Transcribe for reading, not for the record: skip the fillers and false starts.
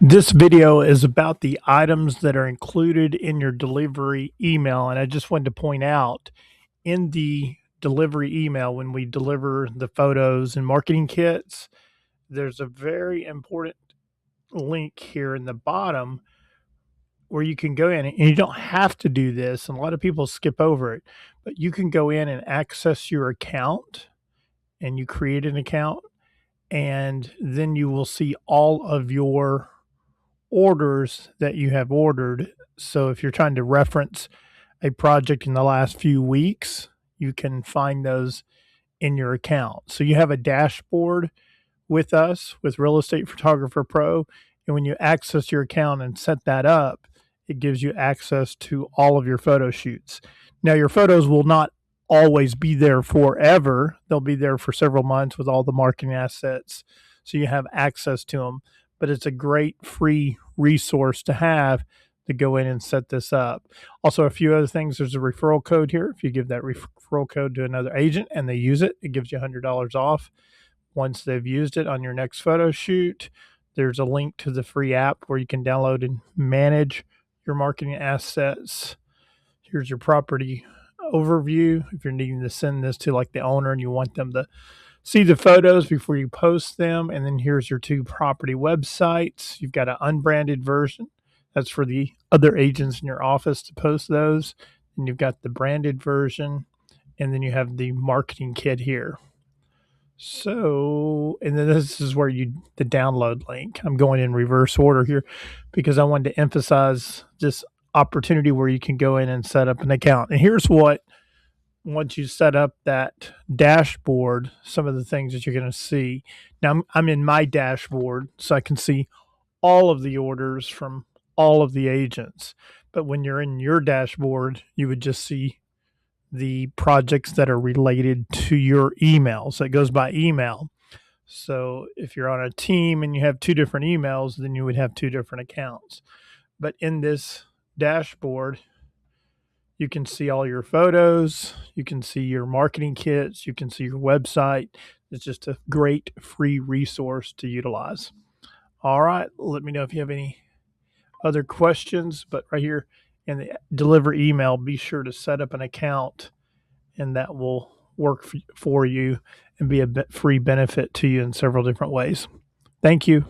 This video is about the items that are included in your delivery email. And I just wanted to point out in the delivery email, when we deliver the photos and marketing kits, there's a very important link here in the bottom where you can go in and you don't have to do this. And a lot of people skip over it, but you can go in and access your account and you create an account, and then you will see all of your orders that you have ordered. So if you're trying to reference a project in the last few weeks, you can find those in your account. So you have a dashboard with us with Real Estate Photographer Pro. And when you access your account and set that up, it gives you access to all of your photo shoots. Now, your photos will not always be there forever, they'll be there for several months with all the marketing assets. So you have access to them, but it's a great free resource to have to go in and set this up. Also, a few other things. There's a referral code here. If you give that referral code to another agent and they use it, it gives you $100 off once they've used it on your next photo shoot. There's a link to the free app where you can download and manage your marketing assets. Here's your property overview. If you're needing to send this to like the owner and you want them to see the photos before you post them. And then here's your two property websites. You've got an unbranded version. That's for the other agents in your office to post those. And you've got the branded version. And then you have the marketing kit here. So, and then this is where the download link. I'm going in reverse order here because I wanted to emphasize this opportunity where you can go in and set up an account. And here's what, once you set up that dashboard, some of the things that you're going to see. Now, I'm in my dashboard, so I can see all of the orders from all of the agents. But when you're in your dashboard, you would just see the projects that are related to your email. So it goes by email. So if you're on a team and you have two different emails, then you would have two different accounts. But in this dashboard, you can see all your photos, you can see your marketing kits, you can see your website. It's just a great free resource to utilize. All right, let me know if you have any other questions, but right here in the deliver email, be sure to set up an account, and that will work for you and be a free benefit to you in several different ways. Thank you.